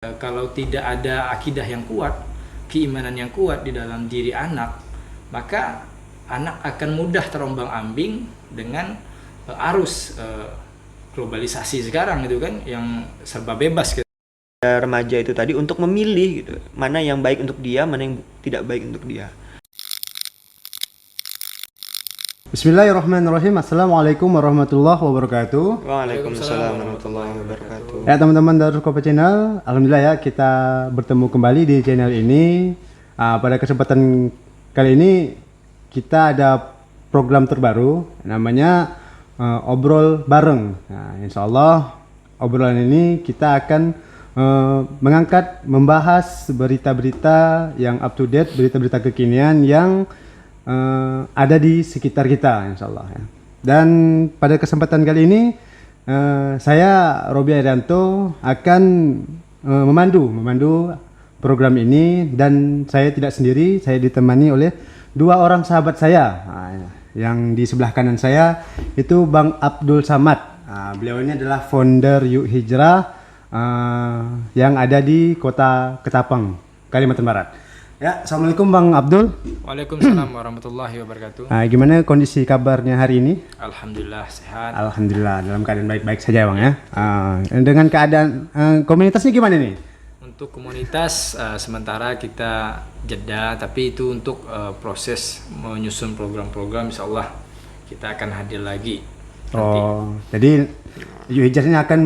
Kalau tidak ada akidah yang kuat, keimanan yang kuat di dalam diri anak, maka anak akan mudah terombang-ambing dengan arus globalisasi sekarang gitu kan, yang serba bebas gitu. Remaja itu tadi untuk memilih gitu, mana yang baik untuk dia, mana yang tidak baik untuk dia. Bismillahirrahmanirrahim. Assalamualaikum warahmatullahi wabarakatuh. Waalaikumsalam warahmatullahi wabarakatuh. Ya teman-teman dari Kopi Channel, alhamdulillah ya kita bertemu kembali di channel ini. Pada kesempatan kali ini kita ada program terbaru namanya Obrol Bareng. Nah, insya Allah obrolan ini kita akan membahas berita-berita yang up to date, berita-berita kekinian yang ada di sekitar kita, insya Allah ya. Dan pada kesempatan kali ini saya Robi Arianto akan memandu program ini, dan saya tidak sendiri, saya ditemani oleh dua orang sahabat saya. Yang di sebelah kanan saya itu Bang Abdul Samad. Beliau ini adalah founder Yuk Hijrah yang ada di Kota Ketapang, Kalimantan Barat. Ya, assalamualaikum Bang Abdul. Waalaikumsalam warahmatullahi wabarakatuh. Gimana kondisi kabarnya hari ini? Alhamdulillah sehat. Alhamdulillah dalam keadaan baik-baik saja Bang ya. Dengan keadaan komunitasnya gimana nih? Untuk komunitas sementara kita jeda, tapi itu untuk proses menyusun program-program, insya Allah kita akan hadir lagi nanti. Oh, jadi Yuk Hijrah ini akan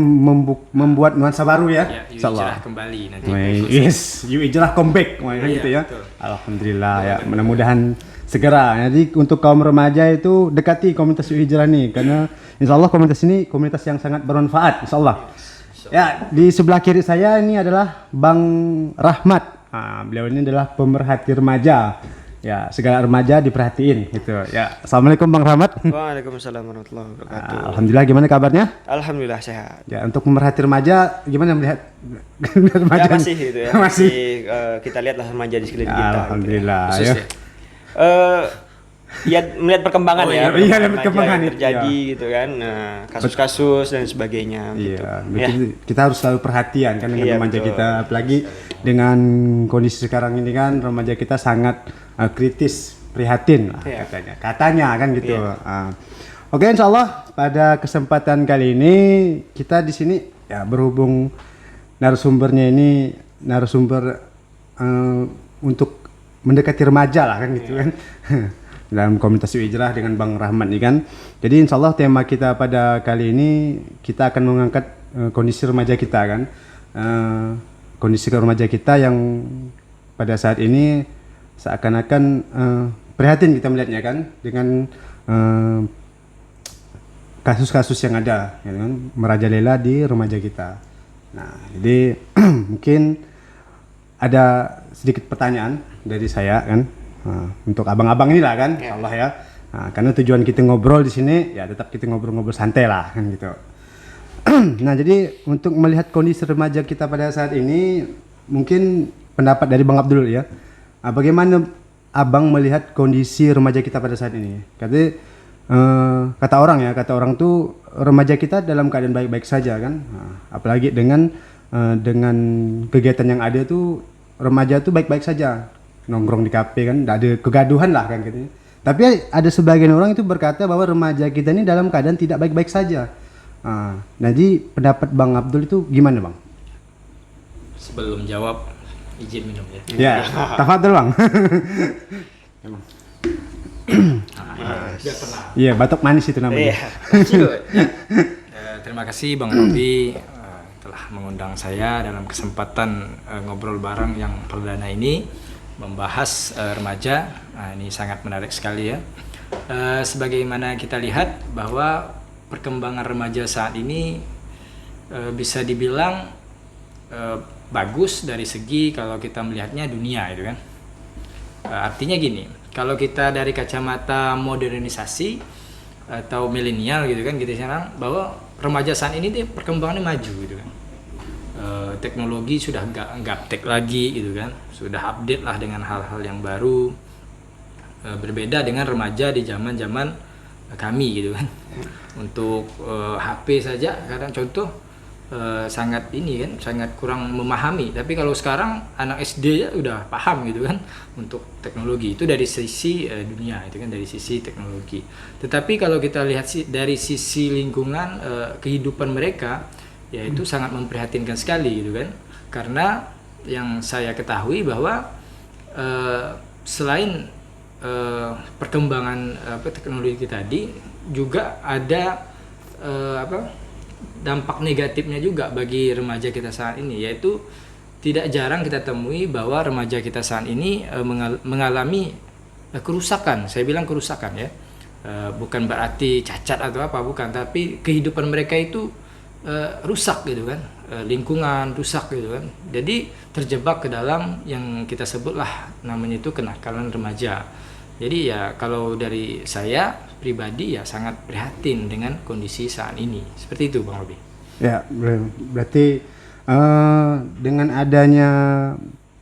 membuat nuansa baru ya? Ya, Yuk Hijrah kembali nanti. Yes, Yuk Hijrah comeback, gitu ya. Betul. Alhamdulillah ya, mudah-mudahan segera. Jadi untuk kaum remaja itu dekati komunitas Yuk Hijrah nih, karena insya Allah komunitas ini komunitas yang sangat bermanfaat, insya Allah. Ya, di sebelah kiri saya ini adalah Bang Rahmat. Beliau ini adalah pemerhati remaja. Ya, segala remaja diperhatiin gitu. Ya, assalamualaikum Bang Rahmat. Waalaikumsalam warahmatullahi wabarakatuh. Alhamdulillah, gimana kabarnya? Alhamdulillah sehat. Ya, untuk pemerhati remaja gimana melihat remaja? Ya, masih gitu ya. Masih. Kita lihatlah remaja di sekeliling kita. Alhamdulillah Gitu ya. Ya melihat perkembangan ya. Iya, lihat perkembangan yang itu, terjadi ya. gitu kan. Nah, kasus-kasus dan sebagainya gitu. Iya, kita harus selalu perhatian kan dengan remaja betul. kita, apalagi dengan kondisi sekarang ini kan remaja kita sangat kritis, prihatin lah, katanya kan gitu. Oke, insya Allah pada kesempatan kali ini kita di sini ya berhubung narasumbernya ini narasumber untuk mendekati remaja lah kan gitu kan. Dalam komunitas Yuk Hijrah dengan Bang Rahmat nih kan. Jadi insya Allah tema kita pada kali ini kita akan mengangkat kondisi remaja kita kan. Kondisi remaja kita yang pada saat ini seakan-akan prihatin kita melihatnya kan, dengan kasus-kasus yang ada ya kan, merajalela di remaja kita. Nah, jadi mungkin ada sedikit pertanyaan dari saya kan. Untuk abang-abang inilah kan, insya Allah ya. Karena tujuan kita ngobrol di sini ya tetap kita ngobrol-ngobrol santai lah kan gitu. Nah, jadi untuk melihat kondisi remaja kita pada saat ini, mungkin pendapat dari Bang Abdul ya. Bagaimana abang melihat kondisi remaja kita pada saat ini? Kata orang tuh remaja kita dalam keadaan baik-baik saja kan. Apalagi dengan kegiatan yang ada tuh remaja tuh baik-baik saja. Nongkrong di kafe kan, tidak ada kegaduhan lah kan gitu. Tapi ada sebagian orang itu berkata bahwa remaja kita ini dalam keadaan tidak baik-baik saja. Jadi pendapat Bang Abdul itu gimana Bang? Sebelum jawab, izin minum ya. Ya, tafadhol Bang. Iya, batok manis itu namanya. Terima kasih Bang Robi telah mengundang saya dalam kesempatan ngobrol bareng yang perdana ini, membahas remaja. Ini sangat menarik sekali ya. Sebagaimana kita lihat bahwa perkembangan remaja saat ini bisa dibilang bagus dari segi kalau kita melihatnya dunia itu kan. Artinya gini, kalau kita dari kacamata modernisasi atau milenial gitu kan, kita sekarang bahwa remaja saat ini perkembangannya maju gitu kan. Teknologi sudah nggak gaptek lagi gitu kan, sudah update lah dengan hal-hal yang baru, berbeda dengan remaja di zaman kami gitu kan. Untuk HP saja, kadang contoh sangat ini kan, sangat kurang memahami. Tapi kalau sekarang anak SD ya udah paham gitu kan untuk teknologi. Itu dari sisi dunia, itu kan dari sisi teknologi. Tetapi kalau kita lihat dari sisi lingkungan, kehidupan mereka, ya itu sangat memprihatinkan sekali gitu kan. Karena yang saya ketahui bahwa selain perkembangan teknologi tadi, juga ada dampak negatifnya juga bagi remaja kita saat ini, yaitu tidak jarang kita temui bahwa remaja kita saat ini mengalami kerusakan. Saya bilang kerusakan ya, bukan berarti cacat atau apa, bukan, tapi kehidupan mereka itu rusak gitu kan, lingkungan rusak gitu kan. Jadi terjebak ke dalam yang kita sebutlah namanya itu kenakalan remaja. Jadi ya kalau dari saya pribadi ya sangat prihatin dengan kondisi saat ini. Seperti itu Bang Robi. Ya, berarti dengan adanya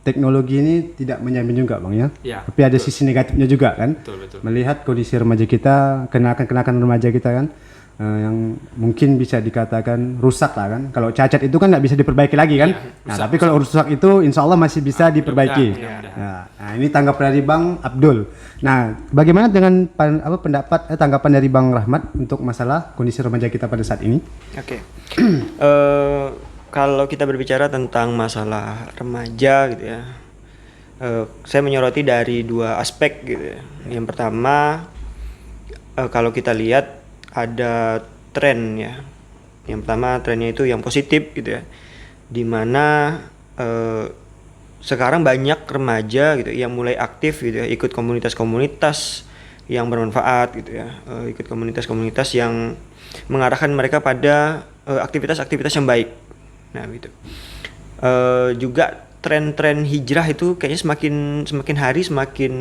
teknologi ini tidak menjamin juga Bang ya. Ya, tapi ada sisi negatifnya juga kan. Betul. Melihat kondisi remaja kita, kenakan remaja kita kan, yang mungkin bisa dikatakan rusak lah kan. Kalau cacat itu kan nggak bisa diperbaiki lagi kan. Iya, Tapi kalau rusak itu insya Allah masih bisa diperbaiki. mudah-mudahan. Nah, ini tanggapan dari Bang Abdul. Nah, bagaimana dengan tanggapan dari Bang Rahmat untuk masalah kondisi remaja kita pada saat ini? Oke. Kalau kita berbicara tentang masalah remaja gitu ya, saya menyoroti dari dua aspek gitu ya. Yang pertama, kalau kita lihat ada tren ya. Yang pertama trennya itu yang positif gitu ya, dimana sekarang banyak remaja gitu yang mulai aktif gitu ya, ikut komunitas-komunitas yang bermanfaat gitu ya, ikut komunitas-komunitas yang mengarahkan mereka pada aktivitas-aktivitas yang baik. Nah gitu. Juga tren-tren hijrah itu kayaknya semakin hari semakin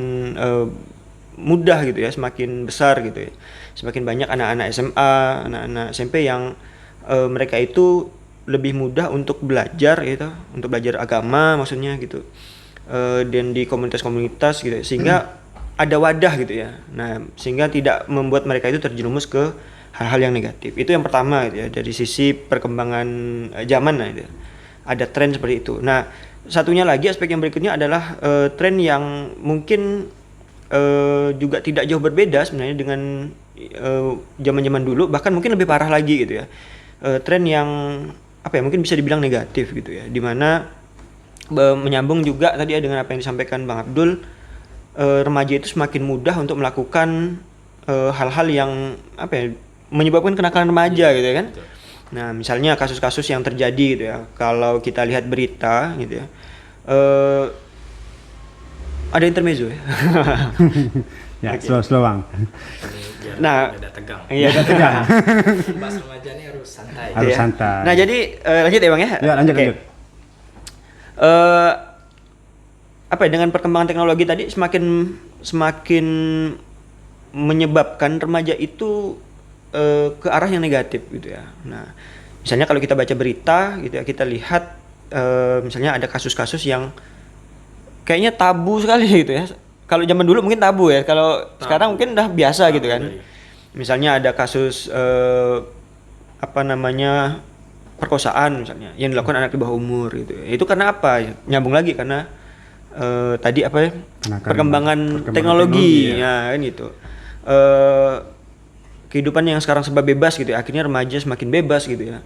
mudah gitu ya, semakin besar gitu ya. Semakin banyak anak-anak SMA, anak-anak SMP yang mereka itu lebih mudah untuk belajar gitu, untuk belajar agama maksudnya gitu. Dan di komunitas-komunitas gitu, sehingga ada wadah gitu ya. Nah, sehingga tidak membuat mereka itu terjerumus ke hal-hal yang negatif. Itu yang pertama gitu ya, dari sisi perkembangan zaman lah gitu. Ada tren seperti itu. Nah, satunya lagi aspek yang berikutnya adalah tren yang mungkin juga tidak jauh berbeda sebenarnya dengan zaman-zaman dulu, bahkan mungkin lebih parah lagi gitu ya. Tren yang mungkin bisa dibilang negatif gitu ya, dimana menyambung juga tadi ya dengan apa yang disampaikan Bang Abdul, remaja itu semakin mudah untuk melakukan hal-hal yang menyebabkan kenakalan remaja gitu ya kan. Nah misalnya kasus-kasus yang terjadi gitu ya, kalau kita lihat berita gitu ya, ada intermezzo ya. Ya, slow Bang. Nah, beda tegang. Iya, tegang. Bahas remaja ini harus santai. Harus Iya. santai. Nah jadi lanjut ya Bang ya. Ya, lanjut. Oke. Dengan perkembangan teknologi tadi semakin menyebabkan remaja itu ke arah yang negatif gitu ya. Nah, misalnya kalau kita baca berita gitu ya, kita lihat misalnya ada kasus-kasus yang kayaknya tabu sekali gitu ya. Kalau zaman dulu mungkin tabu ya, kalau sekarang mungkin udah biasa gitu kan. Misalnya ada kasus perkosaan misalnya yang dilakukan anak di bawah umur gitu. Itu karena apa? Nyambung lagi karena tadi perkembangan teknologi ya kan gitu. Kehidupan yang sekarang serba bebas gitu ya, akhirnya remaja semakin bebas gitu ya.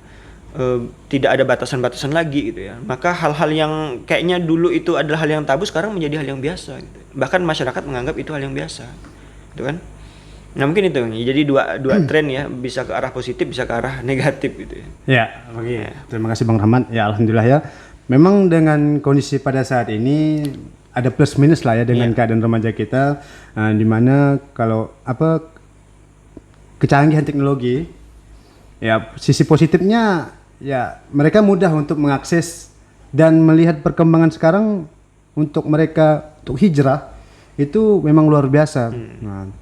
Tidak ada batasan-batasan lagi gitu ya. Maka hal-hal yang kayaknya dulu itu adalah hal yang tabu sekarang menjadi hal yang biasa gitu. Bahkan masyarakat menganggap itu hal yang biasa. Gitu kan? Nah, mungkin itu. Jadi dua tren ya, bisa ke arah positif, bisa ke arah negatif gitu ya. Ya, oke. Terima kasih Bang Rahmat. Ya, alhamdulillah ya. Memang dengan kondisi pada saat ini ada plus minus lah ya dengan keadaan remaja kita, di mana kalau kecanggihan teknologi, ya sisi positifnya ya mereka mudah untuk mengakses dan melihat perkembangan sekarang untuk mereka untuk hijrah itu memang luar biasa. Nah,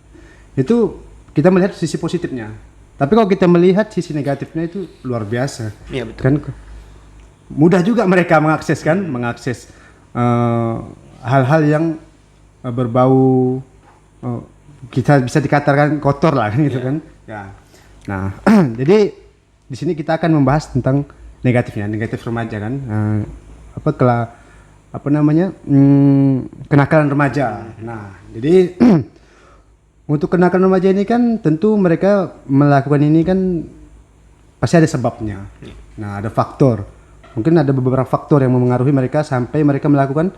itu kita melihat sisi positifnya. Tapi kalau kita melihat sisi negatifnya itu luar biasa. Iya betul. Kan mudah juga mereka mengakses hal-hal yang berbau kita bisa dikatakan kotor lah kan gitu kan. Ya. Nah, jadi di sini kita akan membahas tentang negatifnya, negatif remaja kan. Apa namanya? Kenakalan remaja. Nah, jadi untuk kenakalan remaja ini kan tentu mereka melakukan ini kan pasti ada sebabnya. Nah, ada faktor. Mungkin ada beberapa faktor yang mempengaruhi mereka sampai mereka melakukan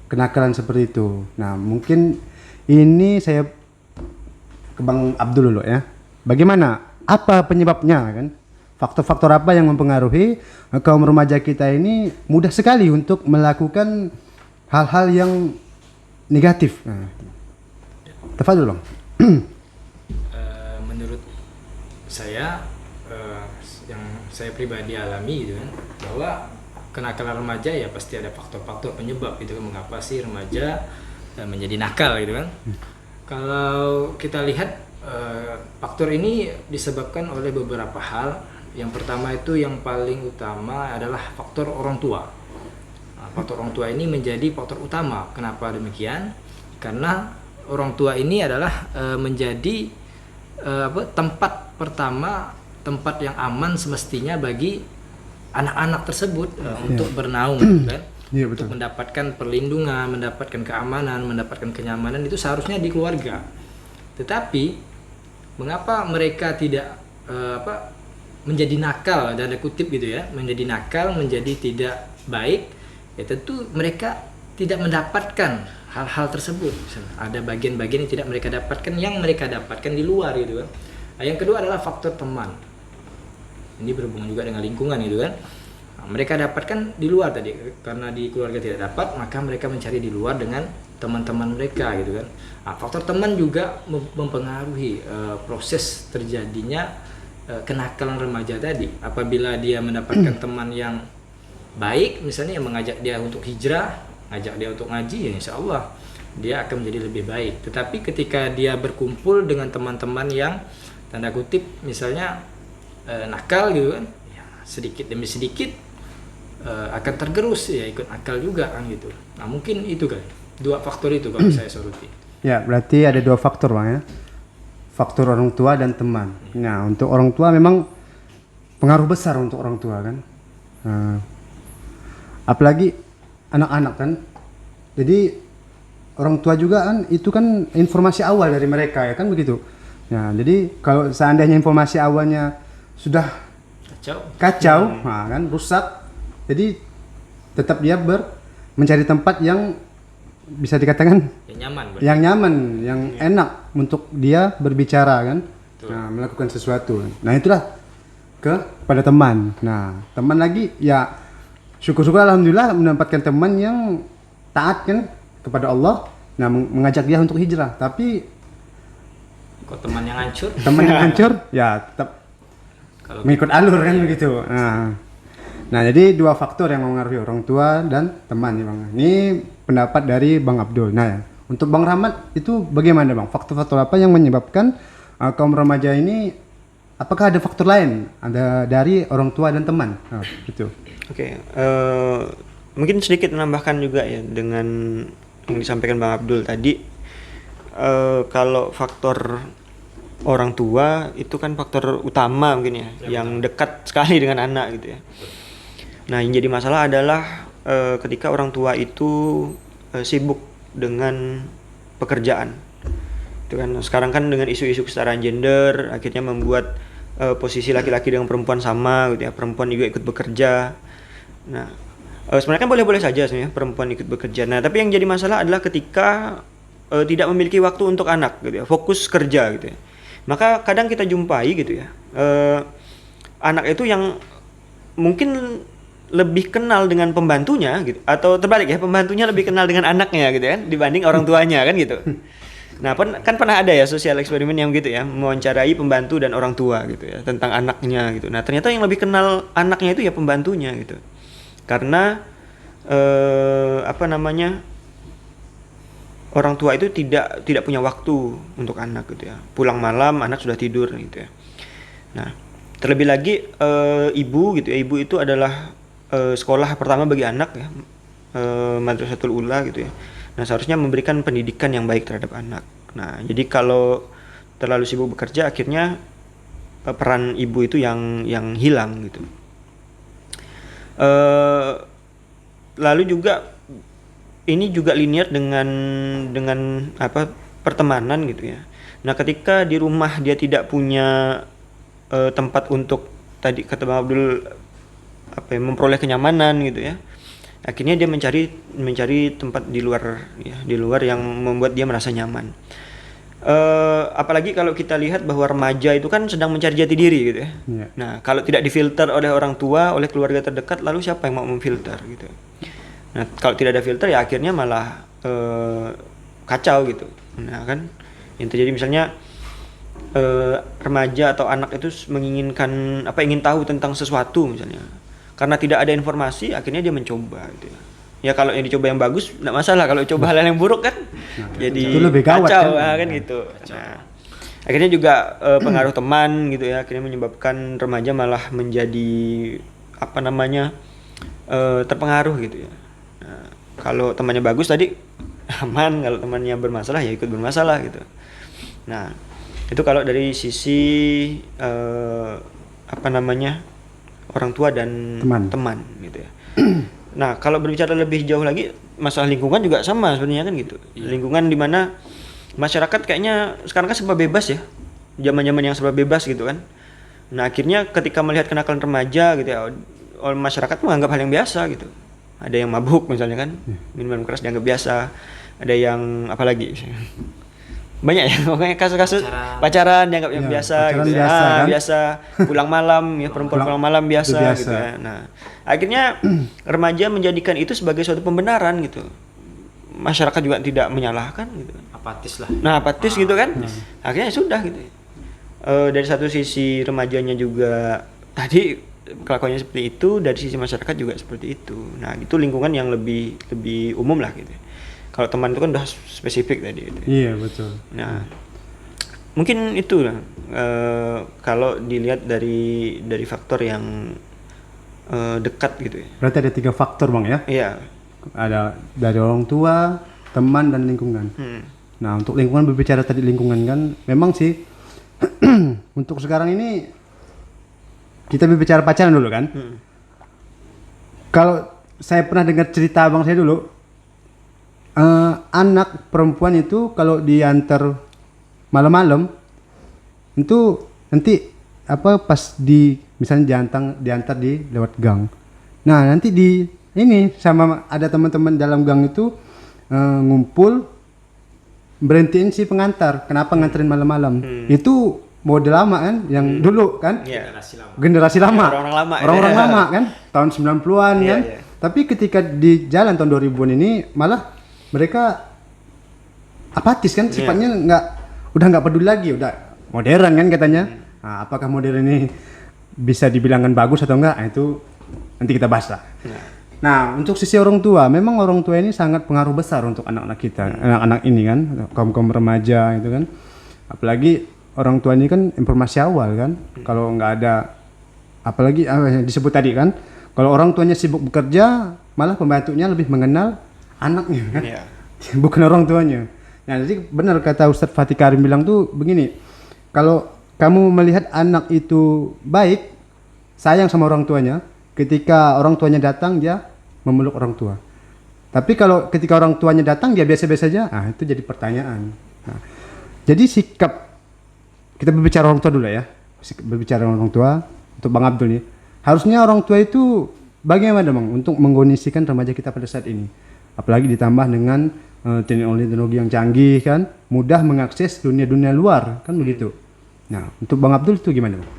kenakalan seperti itu. Nah, mungkin ini saya ke Bang Abdul dulu ya. Bagaimana? Apa penyebabnya kan? Faktor-faktor apa yang mempengaruhi kaum remaja kita ini mudah sekali untuk melakukan hal-hal yang negatif. Nah, tafadhol Bang. Menurut saya yang saya pribadi alami gitu kan, bahwa kenakalan remaja ya pasti ada faktor-faktor penyebab gitu kan, mengapa sih remaja menjadi nakal gitu kan. Kalau kita lihat faktor ini disebabkan oleh beberapa hal. Yang pertama itu yang paling utama adalah faktor orang tua. Nah, faktor orang tua ini menjadi faktor utama. Kenapa demikian? Karena orang tua ini adalah menjadi tempat pertama, tempat yang aman semestinya bagi anak-anak tersebut untuk bernaung kan. Iya, untuk betul. mendapatkan perlindungan, mendapatkan keamanan, mendapatkan kenyamanan itu seharusnya di keluarga. Tetapi mengapa mereka tidak menjadi nakal, dan kutip gitu ya, menjadi nakal, menjadi tidak baik, ya tentu mereka tidak mendapatkan hal-hal tersebut. Ada bagian-bagian yang tidak mereka dapatkan, yang mereka dapatkan di luar gitu kan. Nah, yang kedua adalah faktor teman. Ini berhubungan juga dengan lingkungan gitu kan. Nah, mereka dapatkan di luar tadi, karena di keluarga tidak dapat, maka mereka mencari di luar dengan teman-teman mereka gitu kan. Nah, faktor teman juga mempengaruhi proses terjadinya kenakalan remaja tadi. Apabila dia mendapatkan teman yang baik, misalnya yang mengajak dia untuk hijrah, ngajak dia untuk ngaji, ya insya Allah dia akan menjadi lebih baik. Tetapi ketika dia berkumpul dengan teman-teman yang tanda kutip misalnya nakal gitu kan, ya, sedikit demi sedikit akan tergerus ya, ikut nakal juga kan gitu. Nah mungkin itu kan dua faktor itu kalau saya soroti. Ya, berarti ada dua faktor Bang ya. Faktor orang tua dan teman. Nah, untuk orang tua memang pengaruh besar untuk orang tua kan. Apalagi anak-anak kan. Jadi orang tua juga kan itu kan informasi awal dari mereka ya kan begitu. Nah, jadi kalau seandainya informasi awalnya sudah kacau, nah, kan rusak. Jadi tetap dia mencari tempat yang bisa dikatakan yang nyaman, yang enak untuk dia berbicara kan. Nah, melakukan sesuatu. Nah, itulah kepada teman. Nah, teman lagi ya syukur-syukur alhamdulillah mendapatkan teman yang taat kan kepada Allah. Nah, mengajak dia untuk hijrah. Tapi kok teman yang hancur? Teman yang hancur ya tetap kalau mengikut alur kan begitu. Nah, jadi dua faktor yang mempengaruhi orang tua dan teman nih Bang. Ini pendapat dari Bang Abdul. Nah, ya, untuk Bang Rahmat itu bagaimana Bang? Faktor-faktor apa yang menyebabkan kaum remaja ini, apakah ada faktor lain? Ada dari orang tua dan teman? Gitu. Oke, mungkin sedikit menambahkan juga ya dengan yang disampaikan Bang Abdul tadi. Kalau faktor orang tua itu kan faktor utama mungkin ya yang dekat sekali dengan anak gitu ya. Nah, yang jadi masalah adalah ketika orang tua itu sibuk dengan pekerjaan. Itu kan sekarang kan dengan isu-isu kesetaraan gender akhirnya membuat posisi laki-laki dengan perempuan sama gitu ya. Perempuan juga ikut bekerja. Nah, sebenarnya kan boleh-boleh saja sebenarnya perempuan ikut bekerja. Nah, tapi yang jadi masalah adalah ketika tidak memiliki waktu untuk anak gitu ya, fokus kerja gitu ya. Maka kadang kita jumpai gitu ya, anak itu yang mungkin lebih kenal dengan pembantunya gitu, atau terbalik ya, pembantunya lebih kenal dengan anaknya gitu kan dibanding orang tuanya kan gitu. Nah, kan pernah ada ya sosial eksperimen yang gitu ya, mewawancarai pembantu dan orang tua gitu ya tentang anaknya gitu. Nah, ternyata yang lebih kenal anaknya itu ya pembantunya gitu. Karena orang tua itu tidak punya waktu untuk anak gitu ya. Pulang malam anak sudah tidur gitu ya. Nah, terlebih lagi ibu gitu ya. Ibu itu adalah sekolah pertama bagi anak ya. Madrasatul Ula gitu ya. Nah, seharusnya memberikan pendidikan yang baik terhadap anak. Nah, jadi kalau terlalu sibuk bekerja akhirnya peran ibu itu yang hilang gitu. Lalu juga ini juga linear dengan apa, pertemanan gitu ya. Nah, ketika di rumah dia tidak punya tempat untuk, tadi kata Bang Abdul, apa ya, memperoleh kenyamanan gitu ya. Akhirnya dia mencari tempat di luar ya, di luar yang membuat dia merasa nyaman. Apalagi kalau kita lihat bahwa remaja itu kan sedang mencari jati diri gitu ya. Iya. Nah, kalau tidak difilter oleh orang tua, oleh keluarga terdekat, lalu siapa yang mau memfilter gitu. Nah, kalau tidak ada filter ya akhirnya malah kacau gitu. Nah, kan yang terjadi misalnya remaja atau anak itu menginginkan apa, ingin tahu tentang sesuatu misalnya. Karena tidak ada informasi, akhirnya dia mencoba gitu ya. Ya kalau yang dicoba yang bagus enggak masalah, kalau coba hal yang buruk kan jadi itu lebih gawat kacau, kan? kan gitu. Nah, akhirnya juga pengaruh teman gitu ya, akhirnya menyebabkan remaja malah menjadi apa namanya, terpengaruh gitu ya. Nah, kalau temannya bagus tadi aman, kalau temannya bermasalah ya ikut bermasalah gitu. Nah, itu kalau dari sisi apa namanya, orang tua dan teman gitu ya. Nah, kalau berbicara lebih jauh lagi, masalah lingkungan juga sama sebenarnya kan gitu. Lingkungan di mana masyarakat kayaknya sekarang kan serba bebas ya, zaman-zaman yang serba bebas gitu kan. Nah, akhirnya ketika melihat kenakalan remaja gitu ya, oleh masyarakat menganggap hal yang biasa gitu. Ada yang mabuk misalnya kan, minuman keras dianggap biasa. Ada yang apa lagi? Banyak ya, pokoknya kasus-kasus pacaran dianggap yang biasa gitu. Biasa, kan? Biasa pulang malam ya, perempuan pulang malam biasa gitu ya. Nah, akhirnya remaja menjadikan itu sebagai suatu pembenaran gitu. Masyarakat juga tidak menyalahkan gitu. Apatis lah. Nah, apatis gitu kan. Akhirnya sudah gitu. Dari satu sisi remajanya juga tadi kelakuannya seperti itu, dari sisi masyarakat juga seperti itu. Nah, itu lingkungan yang lebih umum lah gitu. Kalau teman itu kan udah spesifik tadi gitu. Iya, betul. Nah, mungkin itu lah. Kalau dilihat dari faktor yang dekat gitu ya. Berarti ada 3 faktor Bang ya? Iya. Ada dari orang tua, teman, dan lingkungan. Nah, untuk lingkungan, berbicara tadi lingkungan kan, memang sih untuk sekarang ini kita berbicara pacaran dulu kan. Kalau saya pernah dengar cerita abang saya dulu, anak perempuan itu kalau diantar malam-malam itu nanti apa, pas di misalnya diantar di lewat gang. Nah, nanti di ini sama ada teman-teman dalam gang itu ngumpul berhentiin si pengantar. Kenapa nganterin malam-malam? Itu mode lama kan, yang dulu kan? Generasi lama. Orang-orang lama kan, tahun 90-an kan. Tapi ketika di jalan tahun 2000-an ini malah mereka apatis kan, sifatnya udah nggak peduli lagi, udah modern kan katanya. Nah, apakah modern ini bisa dibilangkan bagus atau enggak? Nah, itu nanti kita bahas lah. Nah, untuk sisi orang tua, memang orang tua ini sangat pengaruh besar untuk anak-anak kita, anak-anak ini kan, kaum remaja itu kan. Apalagi orang tua ini kan informasi awal kan. Kalau nggak ada, apalagi yang disebut tadi kan, kalau orang tuanya sibuk bekerja, malah pembantunya lebih mengenal anaknya kan, bukan orang tuanya. Nah, jadi benar kata Ustadz Fatih Karim bilang tuh begini, kalau kamu melihat anak itu baik, sayang sama orang tuanya, ketika orang tuanya datang dia memeluk orang tua. Tapi kalau ketika orang tuanya datang dia biasa-biasa aja, itu jadi pertanyaan. Nah, jadi sikap, kita berbicara orang tua dulu ya, berbicara orang tua untuk Bang Abdul nih, harusnya orang tua itu bagaimana Bang untuk mengkondisikan remaja kita pada saat ini? Apalagi ditambah dengan teknologi yang canggih kan, mudah mengakses dunia-dunia luar kan begitu. Nah, untuk Bang Abdul itu gimana Bang?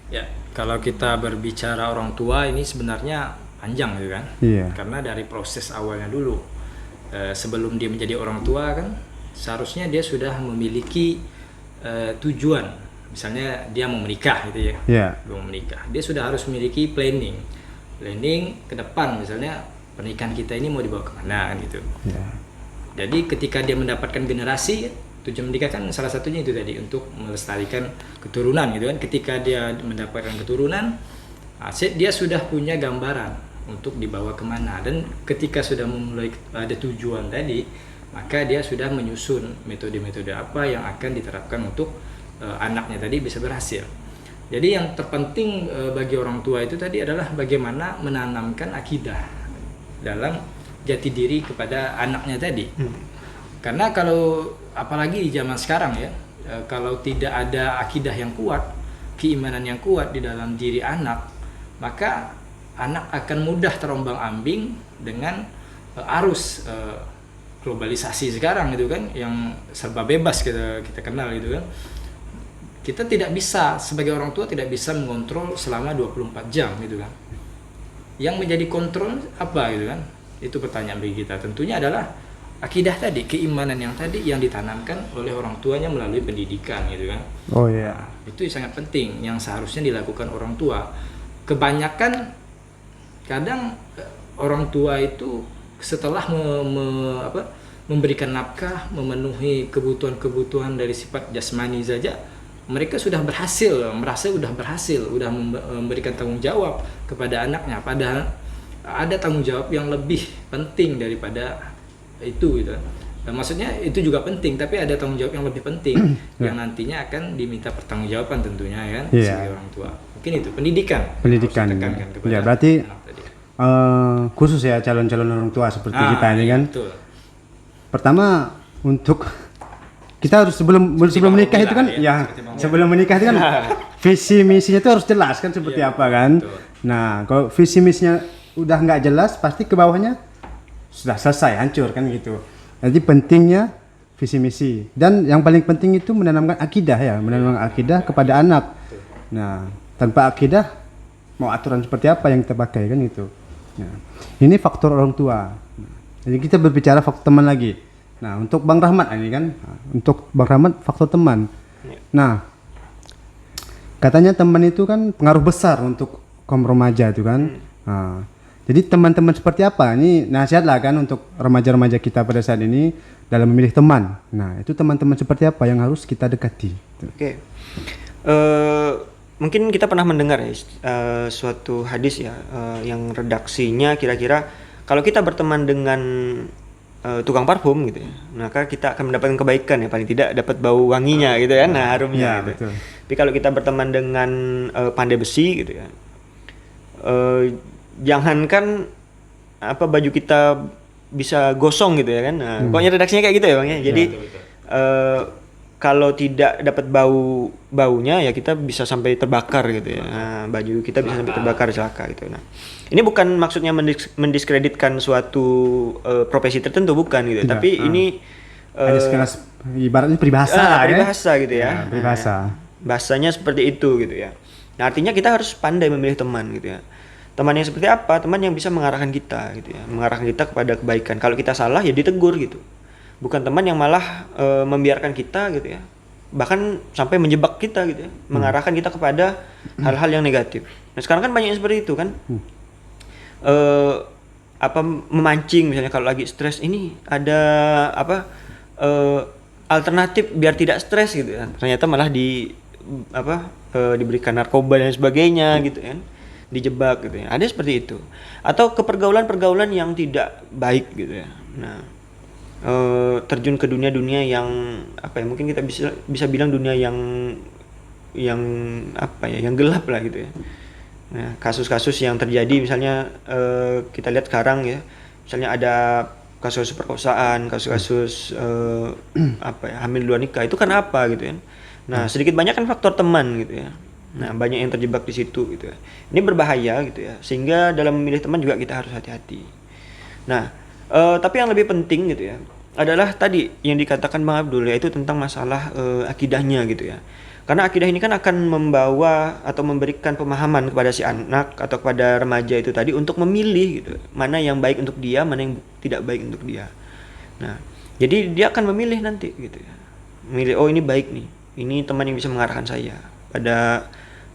Ya, kalau kita berbicara orang tua ini sebenarnya panjang gitu kan. Karena dari proses awalnya dulu, sebelum dia menjadi orang tua kan, seharusnya dia sudah memiliki tujuan. Misalnya dia mau menikah gitu ya. Mau menikah, dia sudah harus memiliki planning ke depan, misalnya pernikahan kita ini mau dibawa kemana kan gitu. Jadi ketika dia mendapatkan generasi, tujuan menikah kan salah satunya itu tadi, untuk melestarikan keturunan gitu kan. Ketika dia mendapatkan keturunan, dia sudah punya gambaran untuk dibawa kemana. Dan ketika sudah mulai ada tujuan tadi, maka dia sudah menyusun metode-metode apa yang akan diterapkan untuk anaknya tadi bisa berhasil. Jadi yang terpenting bagi orang tua itu tadi adalah bagaimana menanamkan akidah dalam jati diri kepada anaknya tadi. Karena kalau apalagi di zaman sekarang ya, kalau tidak ada akidah yang kuat, keimanan yang kuat di dalam diri anak, maka anak akan mudah terombang-ambing dengan arus globalisasi sekarang gitu kan, yang serba bebas kita kenal gitu kan. Kita tidak bisa, sebagai orang tua tidak bisa mengontrol selama 24 jam gitu kan. Yang menjadi kontrol apa gitu kan? Itu pertanyaan bagi kita. Tentunya adalah akidah tadi, keimanan yang tadi yang ditanamkan oleh orang tuanya melalui pendidikan gitu kan. Oh iya. Itu sangat penting yang seharusnya dilakukan orang tua. Kebanyakan kadang orang tua itu setelah memberikan nafkah, memenuhi kebutuhan-kebutuhan dari sifat jasmani saja, mereka sudah merasa sudah berhasil, sudah memberikan tanggung jawab kepada anaknya. Padahal ada tanggung jawab yang lebih penting daripada itu gitu. Dan maksudnya itu juga penting, tapi ada tanggung jawab yang lebih penting yang nantinya akan diminta pertanggungjawaban tentunya kan sebagai orang tua. Mungkin itu pendidikan. Ya berarti khusus ya calon-calon orang tua seperti kita ini kan. Betul. Pertama untuk kita harus sebelum menikah itu kan sebelum menikah itu kan visi misinya itu harus jelas kan seperti apa kan. Betul. Nah, kalau visi misinya udah nggak jelas pasti ke bawahnya sudah selesai hancur kan gitu. Jadi pentingnya visi misi dan yang paling penting itu menanamkan menanamkan akidah kepada anak. Nah, tanpa akidah mau aturan seperti apa yang kita pakai kan itu. Nah, ini faktor orang tua. Jadi kita berbicara faktor teman lagi. Nah, untuk Bang Rahmat ini kan, untuk Bang Rahmat faktor teman. Nah, katanya teman itu kan pengaruh besar untuk kaum remaja itu kan. Nah, jadi teman-teman seperti apa? Ini nasihat lah kan untuk remaja-remaja kita pada saat ini dalam memilih teman. Nah, itu teman-teman seperti apa yang harus kita dekati? Oke. Mungkin kita pernah mendengar ya suatu hadis ya yang redaksinya kira-kira kalau kita berteman dengan tukang parfum gitu ya, maka kita akan mendapatkan kebaikan ya, paling tidak dapat bau wanginya gitu kan, nah harumnya gitu. Betul. Tapi kalau kita berteman dengan pandai besi gitu ya, jangankan baju kita bisa gosong gitu ya kan, nah, pokoknya redaksinya kayak gitu ya Bang ya. Jadi kalau tidak dapat baunya ya kita bisa sampai terbakar gitu ya. Nah, baju kita bisa sampai terbakar, celaka gitu. Nah, ini bukan maksudnya mendiskreditkan suatu profesi tertentu, bukan gitu. Tapi ini ada sekelas ibaratnya peribahasa gitu ya. Peribahasa. Bahasanya seperti itu gitu ya. Nah, artinya kita harus pandai memilih teman gitu ya. Teman yang seperti apa? Teman yang bisa mengarahkan kita gitu ya. Mengarahkan kita kepada kebaikan. Kalau kita salah ya ditegur gitu. Bukan teman yang malah membiarkan kita gitu ya, bahkan sampai menjebak kita gitu ya, mengarahkan kita kepada hal-hal yang negatif. Nah sekarang kan banyak yang seperti itu kan, memancing misalnya kalau lagi stres ini ada alternatif biar tidak stres gitu ya, ternyata malah diberikan narkoba dan sebagainya gitu kan, dijebak gitu ya. Ada seperti itu, atau kepergaulan-pergaulan yang tidak baik gitu ya. Nah terjun ke dunia-dunia yang mungkin kita bisa bilang dunia yang gelap lah gitu ya. Nah, kasus-kasus yang terjadi misalnya kita lihat sekarang ya, misalnya ada kasus perkosaan, kasus-kasus hamil luar nikah, itu kan apa gitu ya. Nah, sedikit banyak kan faktor teman gitu ya. Nah, banyak yang terjebak di situ gitu ya. Ini berbahaya gitu ya. Sehingga dalam memilih teman juga kita harus hati-hati. Nah, tapi yang lebih penting gitu ya adalah tadi yang dikatakan Bang Abdul, yaitu tentang masalah akidahnya gitu ya. Karena akidah ini kan akan membawa atau memberikan pemahaman kepada si anak atau kepada remaja itu tadi untuk memilih gitu, mana yang baik untuk dia, mana yang tidak baik untuk dia. Nah, jadi dia akan memilih nanti gitu ya. Memilih, oh ini baik nih, ini teman yang bisa mengarahkan saya pada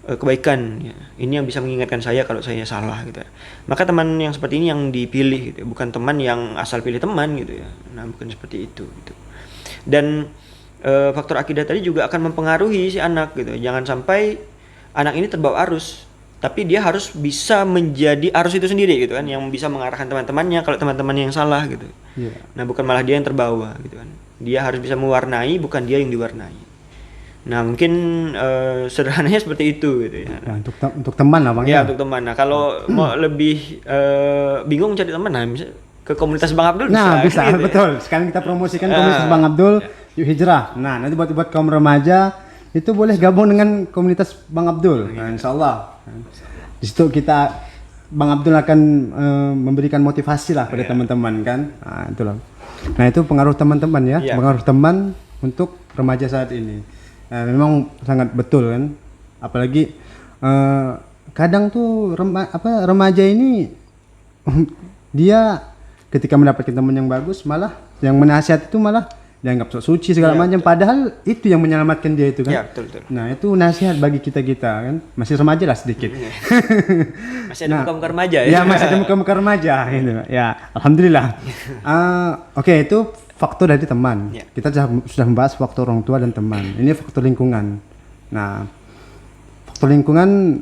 kebaikan ya. Ini yang bisa mengingatkan saya kalau saya salah gitu ya. Maka teman yang seperti ini yang dipilih gitu, bukan teman yang asal pilih teman gitu ya. Nah, bukan seperti itu gitu. Dan faktor akidah tadi juga akan mempengaruhi si anak gitu. Jangan sampai anak ini terbawa arus, tapi dia harus bisa menjadi arus itu sendiri gitu kan, yang bisa mengarahkan teman-temannya kalau teman-temannya yang salah gitu. Nah, bukan malah dia yang terbawa gitu kan. Dia harus bisa mewarnai, bukan dia yang diwarnai. Nah mungkin sederhananya seperti itu gitu ya. Ya, untuk teman lah bang. Ya untuk teman. Nah kalau mau lebih bingung cari teman, nah bisa ke komunitas Bang Abdul Nah bisa, kan gitu ya. betul. Sekarang kita promosikan komunitas Bang Abdul, Yuk Hijrah. Nah nanti buat kaum remaja itu boleh gabung dengan komunitas Bang Abdul. Nah insya Allah. Di situ Bang Abdul akan memberikan motivasi lah pada teman-teman kan. Nah itulah. Nah itu pengaruh teman-teman ya, pengaruh teman untuk remaja saat ini. Nah, memang sangat betul kan. Apalagi kadang tuh remaja ini dia ketika mendapatkan teman yang bagus malah yang menasihati itu malah dianggap sok suci segala macam, padahal itu yang menyelamatkan dia itu kan. Ya, betul. Nah itu nasihat bagi kita kan, masih remaja lah sedikit. Masih ada muka-muka remaja ya. Ya masih ada muka-muka remaja gitu. Ya alhamdulillah. Oke, itu faktor dari teman. Kita sudah membahas faktor orang tua dan teman. Ini faktor lingkungan. Nah faktor lingkungan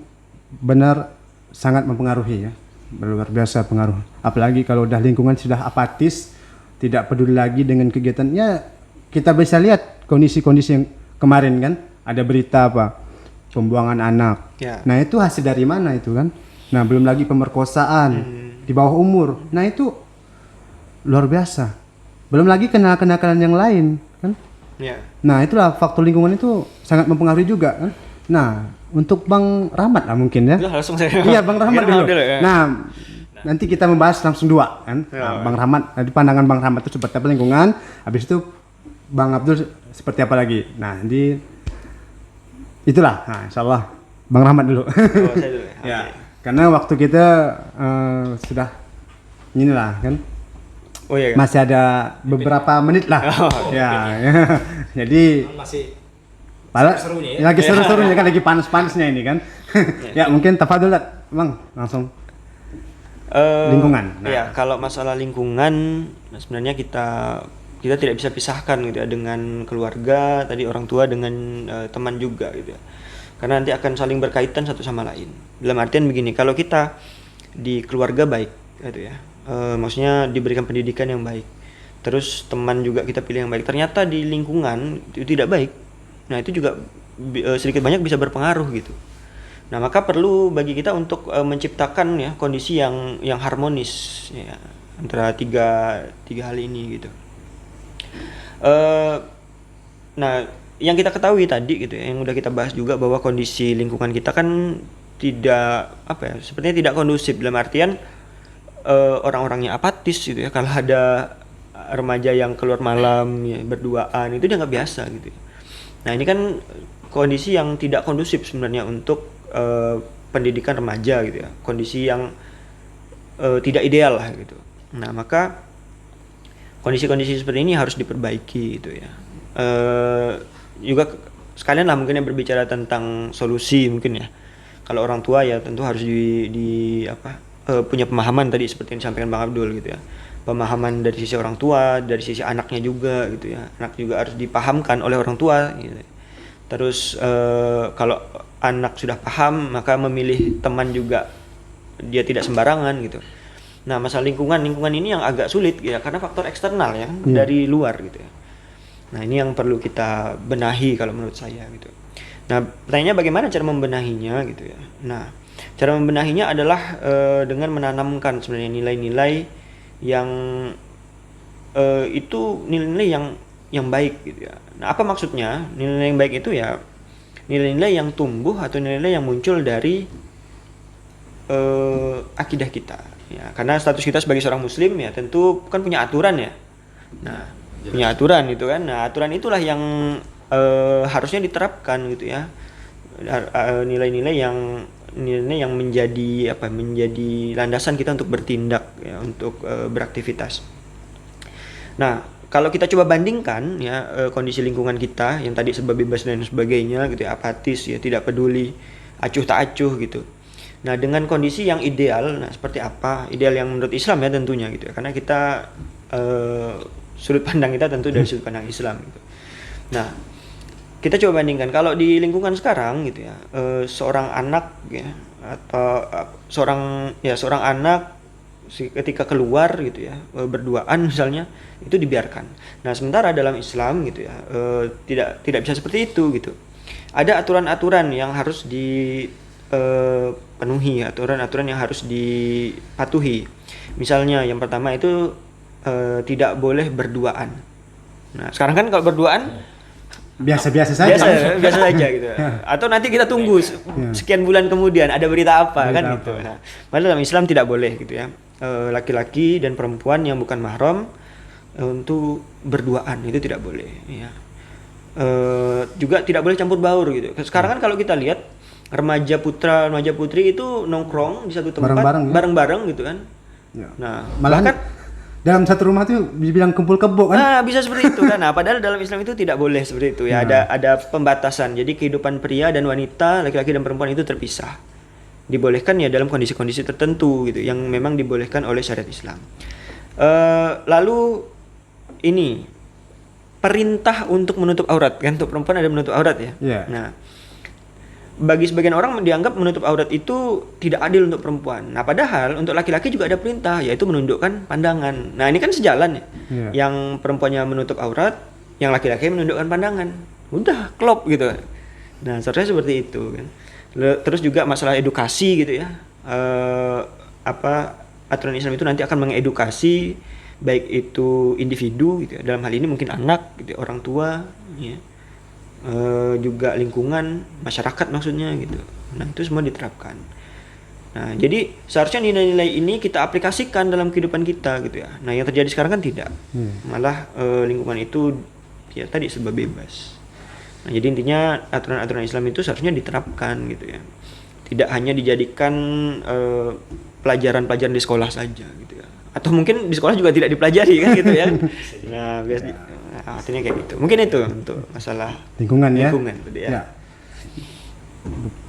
benar sangat mempengaruhi ya, luar biasa pengaruh. Apalagi kalau udah lingkungan sudah apatis, tidak peduli lagi dengan kegiatannya. Kita bisa lihat kondisi-kondisi yang kemarin kan, ada berita apa pembuangan anak. Nah itu hasil dari mana itu kan. Nah belum lagi pemerkosaan di bawah umur. Nah itu luar biasa. Belum lagi kenakalan yang lain kan. Nah itulah faktor lingkungan itu sangat mempengaruhi juga kan. Nah untuk Bang Rahmat lah mungkin ya. Langsung saya. Iya Bang Rahmat dulu. Ya. Nah nanti kita membahas langsung dua kan. Bang Rahmat, dari pandangan Bang Rahmat itu seperti apa lingkungan, habis itu Bang Abdul seperti apa lagi. Nah nanti itulah, nah insyaallah Bang Rahmat dulu. Saya dulu ya. Ya, karena waktu kita sudah inilah kan. Oh iya. Masih ada beberapa menit lah. Ya. Jadi Masih serunya ya. Lagi seru-serunya kan, lagi panas-panasnya ini kan. Ya mungkin tafadhol Bang, langsung. Lingkungan. Ya kalau masalah lingkungan sebenarnya kita tidak bisa pisahkan gitu ya, dengan keluarga tadi, orang tua dengan teman juga gitu ya, karena nanti akan saling berkaitan satu sama lain. Dalam artian begini, kalau kita di keluarga baik gitu ya, maksudnya diberikan pendidikan yang baik, terus teman juga kita pilih yang baik, ternyata di lingkungan itu tidak baik, nah itu juga sedikit banyak bisa berpengaruh gitu. Nah maka perlu bagi kita untuk menciptakan ya kondisi yang harmonis ya, antara tiga hal ini gitu. Nah yang kita ketahui tadi gitu ya, yang udah kita bahas juga, bahwa kondisi lingkungan kita kan tidak sepertinya tidak kondusif, dalam artian orang-orangnya apatis gitu ya. Kalau ada remaja yang keluar malam ya, berduaan, itu dia nggak biasa gitu. Nah ini kan kondisi yang tidak kondusif sebenarnya untuk pendidikan remaja gitu ya, kondisi yang tidak ideal lah gitu. Nah maka kondisi-kondisi seperti ini harus diperbaiki gitu ya. Juga sekalian lah mungkin yang berbicara tentang solusi mungkin ya. Kalau orang tua ya tentu harus punya pemahaman tadi seperti yang disampaikan Bang Abdul gitu ya. Pemahaman dari sisi orang tua, dari sisi anaknya juga gitu ya. Anak juga harus dipahamkan oleh orang tua gitu. Terus kalau anak sudah paham, maka memilih teman juga dia tidak sembarangan gitu. Nah masalah lingkungan ini yang agak sulit ya, karena faktor eksternal ya, dari luar gitu ya. Nah ini yang perlu kita benahi kalau menurut saya gitu. Nah pertanyaannya bagaimana cara membenahinya gitu ya. Nah cara membenahinya adalah dengan menanamkan sebenarnya nilai-nilai yang itu nilai-nilai yang baik gitu ya. Nah apa maksudnya nilai-nilai yang baik itu ya? Nilai-nilai yang tumbuh atau nilai-nilai yang muncul dari akidah kita ya, karena status kita sebagai seorang muslim ya tentu kan punya aturan ya. Nah punya aturan itu kan, nah aturan itulah yang harusnya diterapkan gitu ya. Nilai-nilai yang menjadi landasan kita untuk bertindak ya, untuk beraktivitas. Nah kalau kita coba bandingkan ya kondisi lingkungan kita yang tadi serba bebas dan sebagainya gitu ya, apatis ya, tidak peduli, acuh tak acuh gitu. Nah dengan kondisi yang ideal, nah seperti apa ideal yang menurut Islam ya tentunya gitu ya, karena kita sudut pandang kita tentu dari sudut pandang Islam gitu. Nah kita coba bandingkan kalau di lingkungan sekarang gitu ya, seorang anak ya, atau seorang anak ketika keluar gitu ya, berduaan misalnya, itu dibiarkan. Nah sementara dalam Islam gitu ya, tidak bisa seperti itu gitu. ada aturan-aturan yang harus dipenuhi, aturan-aturan yang harus dipatuhi. Misalnya yang pertama itu tidak boleh berduaan. Nah, sekarang kan kalau berduaan Biasa-biasa saja. biasa saja gitu. Atau nanti kita tunggu sekian bulan kemudian ada berita apa kan Berita gitu. apa. Nah, padahal dalam Islam tidak boleh gitu ya. Laki-laki dan perempuan yang bukan mahram untuk berduaan itu tidak boleh ya. Juga tidak boleh campur baur gitu. Sekarang kan kalau kita lihat remaja putra, remaja putri itu nongkrong di satu tempat Bareng-bareng, ya? bareng-bareng gitu kan. Ya. Nah, Malahan bahkan dalam satu rumah tuh dibilang kumpul kebo kan? nah, bisa seperti itu kan. Nah, padahal dalam Islam itu tidak boleh seperti itu ya. Ada pembatasan. Jadi kehidupan pria dan wanita, laki-laki dan perempuan itu terpisah. Dibolehkan ya dalam kondisi-kondisi tertentu gitu yang memang dibolehkan oleh syariat Islam. Lalu ini perintah untuk menutup aurat kan, untuk perempuan ada menutup aurat ya. Iya. Nah, bagi sebagian orang dianggap menutup aurat itu tidak adil untuk perempuan. Nah, padahal untuk laki-laki juga ada perintah, yaitu menundukkan pandangan. Nah, ini kan sejalan ya. Iya. Yang perempuannya menutup aurat, yang laki-laki menundukkan pandangan. Udah klop gitu. Nah, seharusnya seperti itu kan. Terus juga masalah edukasi gitu ya. Aturan Islam itu nanti akan mengedukasi baik itu individu gitu ya. Dalam hal ini mungkin anak gitu, orang tua ya. Juga lingkungan masyarakat maksudnya gitu. Nah, itu semua diterapkan. Nah, jadi seharusnya nilai-nilai ini kita aplikasikan dalam kehidupan kita gitu ya. Nah, yang terjadi sekarang kan tidak. Malah lingkungan itu ya tadi serba bebas. Nah, jadi intinya aturan-aturan Islam itu seharusnya diterapkan gitu ya. Tidak hanya dijadikan pelajaran-pelajaran di sekolah saja gitu ya. Atau mungkin di sekolah juga tidak dipelajari kan gitu ya. Nah, biasanya artinya kayak gitu. Mungkin itu untuk masalah Lingkungan ya. gitu ya. Ya.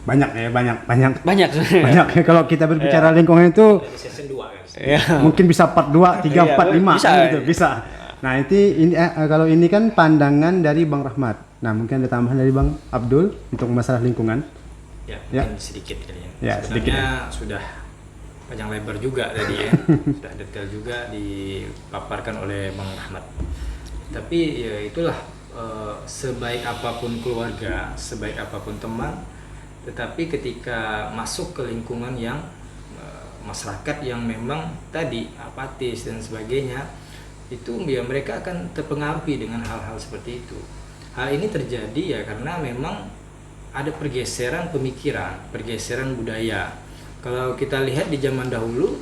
Banyak Banyak sebenarnya. banyak ya kalau kita berbicara lingkungan itu Season 2 kan. Ya. mungkin bisa part 2, 3, Iya, 4, 5 bisa. gitu, bisa. Nah, ini kalau ini kan pandangan dari Bang Rahmat. Nah, mungkin ada tambahan dari Bang Abdul untuk masalah lingkungan. Ya, Ya. mungkin sedikit kali ya. Ya, sedikit Sebenarnya sudah panjang lebar juga tadi ya. Sudah detail juga dipaparkan oleh Bang Rahmat. Tapi ya itulah, sebaik apapun keluarga, sebaik apapun teman, tetapi ketika masuk ke lingkungan yang masyarakat yang memang tadi apatis dan sebagainya, itu ya mereka akan terpengaruhi dengan hal-hal seperti itu. Hal ini terjadi ya karena memang ada pergeseran pemikiran, pergeseran budaya. Kalau kita lihat di zaman dahulu,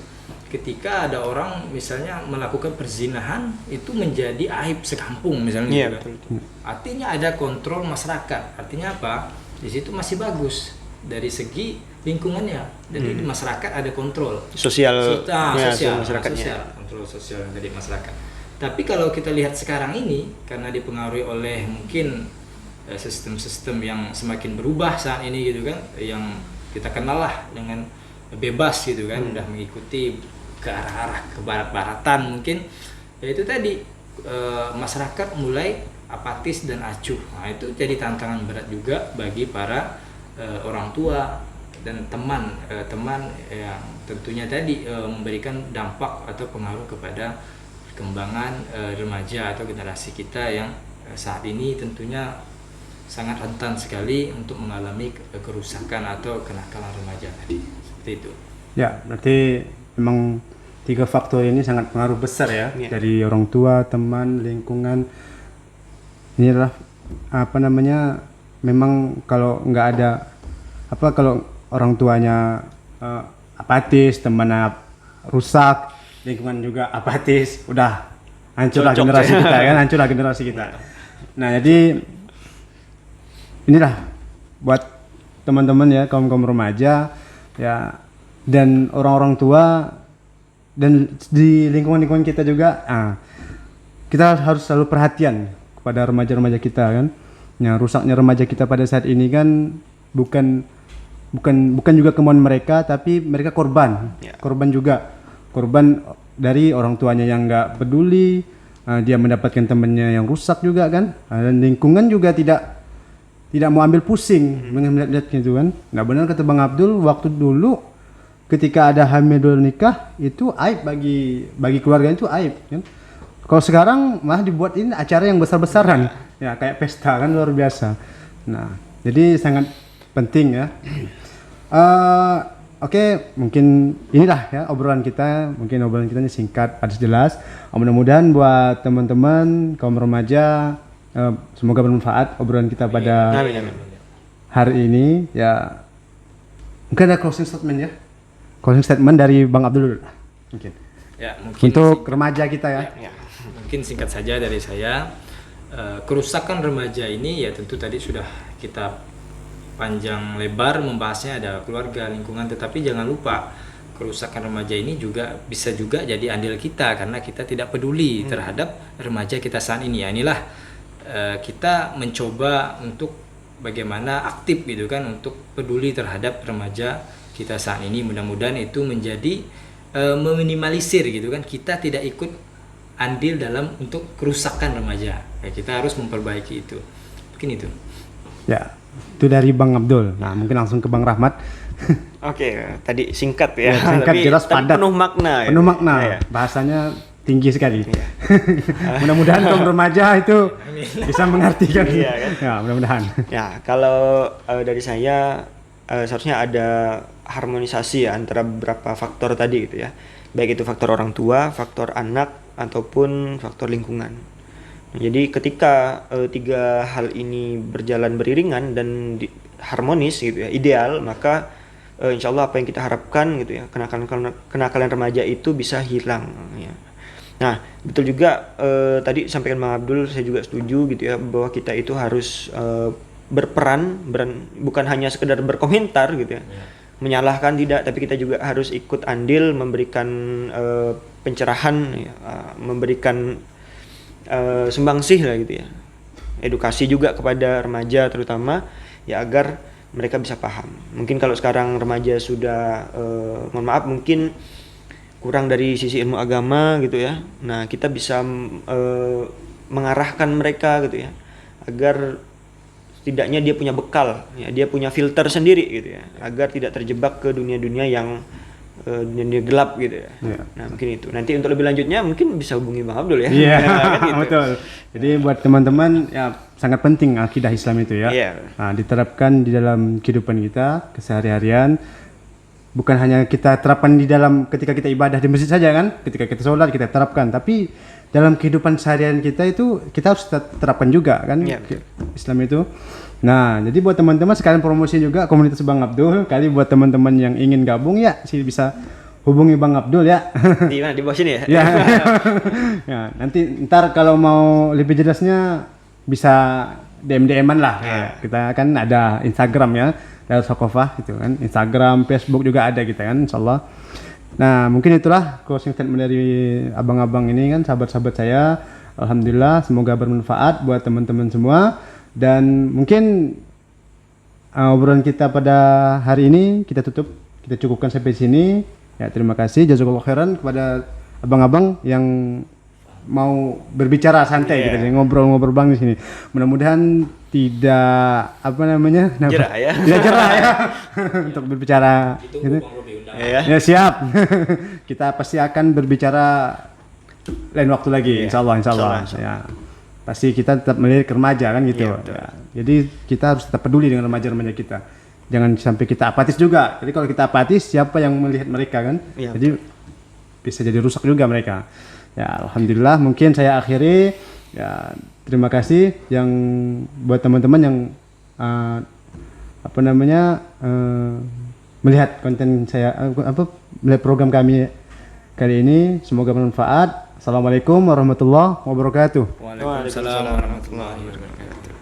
ketika ada orang misalnya melakukan perzinahan, itu menjadi aib sekampung misalnya. Iya, gitu. betul. Artinya ada kontrol masyarakat. Artinya apa? Di situ masih bagus dari segi lingkungannya. Jadi di masyarakat ada kontrol Sosial sosial masyarakatnya. kontrol sosial dari masyarakat. Tapi kalau kita lihat sekarang ini, karena dipengaruhi oleh mungkin sistem-sistem yang semakin berubah saat ini gitu kan, yang kita kenal lah dengan bebas gitu kan, udah mengikuti ke arah-arah ke barat-baratan mungkin, ya itu tadi masyarakat mulai apatis dan acuh. Nah, itu jadi tantangan berat juga bagi para orang tua dan teman yang tentunya tadi memberikan dampak atau pengaruh kepada perkembangan remaja atau generasi kita yang saat ini tentunya sangat rentan sekali untuk mengalami kerusakan atau kenakalan remaja tadi, seperti itu. Ya, berarti memang 3 faktor ini sangat pengaruh besar ya, Iya. dari orang tua, teman, lingkungan. Ini adalah memang kalau nggak ada kalau orang tuanya apatis, temannya rusak, lingkungan juga apatis, udah hancurlah Cocok, generasi ya. kita kan, hancurlah generasi kita. Nah, jadi inilah buat teman-teman ya, kaum-kaum remaja ya, dan orang-orang tua dan di lingkungan-lingkungan kita juga, kita harus selalu perhatian kepada remaja-remaja kita kan. Yang rusaknya remaja kita pada saat ini kan bukan juga kemauan mereka, tapi mereka korban. Ya. Korban dari orang tuanya yang nggak peduli, dia mendapatkan temannya yang rusak juga kan, dan lingkungan juga tidak mau ambil pusing melihat gitu kan. Nggak benar kata Bang Abdul, waktu dulu ketika ada hamil dulu nikah itu aib bagi keluarga, itu aib kan. Kalau sekarang malah dibuat ini acara yang besar-besaran ya, kayak pesta kan, luar biasa. Nah, Jadi sangat penting ya. Oke, mungkin inilah ya obrolan kita. Mungkin obrolan kita ini singkat, padat, jelas. Mudah-mudahan buat teman-teman kaum remaja semoga bermanfaat obrolan kita pada Amin. hari ini. Ya, mungkin ada closing statement ya. Closing statement dari Bang Abdul dulu. Mungkin. Ya, mungkin Untuk remaja kita ya. mungkin singkat saja dari saya, kerusakan remaja ini ya tentu tadi sudah kita panjang lebar membahasnya, ada keluarga, lingkungan, tetapi jangan lupa kerusakan remaja ini juga bisa juga jadi andil kita karena kita tidak peduli terhadap remaja kita saat ini. Ya, inilah kita mencoba untuk bagaimana aktif gitu kan untuk peduli terhadap remaja kita saat ini. Mudah-mudahan itu menjadi meminimalisir gitu kan, kita tidak ikut andil dalam untuk kerusakan remaja. Ya, kita harus memperbaiki itu. Mungkin itu. Ya, itu dari Bang Abdul. Nah, mungkin langsung ke Bang Rahmat. Oke, tadi singkat ya. Ya, singkat, jelas, tapi padat. penuh makna. Ya. Penuh makna. Iya. Bahasanya tinggi sekali. Mudah-mudahan kaum remaja itu bisa mengartikan. Iya, kan? Ya, mudah-mudahan. Ya, kalau dari saya seharusnya ada harmonisasi ya antara beberapa faktor tadi gitu ya. Baik itu faktor orang tua, faktor anak ataupun faktor lingkungan. Jadi ketika tiga hal ini berjalan beriringan dan harmonis gitu ya, ideal, maka insya Allah apa yang kita harapkan gitu ya, kenakalan remaja itu bisa hilang. Ya. Nah, betul juga tadi sampaikan Bang Abdul, saya juga setuju gitu ya, bahwa kita itu harus berperan, bukan hanya sekedar berkomentar gitu ya, menyalahkan tidak, tapi kita juga harus ikut andil memberikan pencerahan, ya, memberikan sumbangsih lah gitu ya, edukasi juga kepada remaja terutama ya agar mereka bisa paham. Mungkin kalau sekarang remaja sudah mohon maaf mungkin kurang dari sisi ilmu agama gitu ya, nah kita bisa mengarahkan mereka gitu ya agar setidaknya dia punya bekal ya, dia punya filter sendiri gitu ya, agar tidak terjebak ke dunia-dunia yang dunia gelap gitu ya. Nah mungkin itu. Nanti untuk lebih lanjutnya mungkin bisa hubungi Bang Abdul ya. Iya, Kan gitu. betul. Jadi buat teman-teman ya sangat penting akidah Islam itu ya. Iya. Nah, diterapkan di dalam kehidupan kita keseharian. Bukan hanya kita terapkan di dalam ketika kita ibadah di masjid saja kan, ketika kita sholat kita terapkan, tapi dalam kehidupan seharian kita itu kita harus terapkan juga kan, Iya. Islam itu. Nah, jadi buat teman-teman sekalian promosi juga komunitas Bang Abdul. Kali buat teman-teman yang ingin gabung ya sih bisa hubungi Bang Abdul ya. Di mana? Di bawah sini ya? Ya. Ya, nanti ntar kalau mau lebih jelasnya bisa DM-an lah. Ya. Kita kan ada Instagram ya, Darus Saqofah gitu kan. Instagram, Facebook juga ada kita kan, insyaallah. Nah, mungkin itulah closing statement dari abang-abang ini kan, sahabat-sahabat saya. Alhamdulillah, semoga bermanfaat buat teman-teman semua. Dan mungkin obrolan kita pada hari ini kita cukupkan sampai sini. Ya, terima kasih jazakallahu khairan kepada abang-abang yang mau berbicara santai gitu, ngobrol-ngobrol bang di sini. Mudah-mudahan tidak Jerah ya. tidak jerah ya untuk berbicara gitu. Ya siap. Kita pasti akan berbicara lain waktu lagi, insyaallah. Ya. Pasti kita tetap melirik remaja kan gitu. Ya. Jadi kita harus tetap peduli dengan remaja-remaja kita. Jangan sampai kita apatis juga. Jadi kalau kita apatis, siapa yang melihat mereka kan? Ya, jadi bisa jadi rusak juga mereka. Ya, alhamdulillah mungkin saya akhiri. Ya, terima kasih yang buat teman-teman yang melihat konten saya melihat program kami kali ini, semoga bermanfaat. Assalamualaikum warahmatullahi wabarakatuh. Waalaikumsalam warahmatullahi wabarakatuh.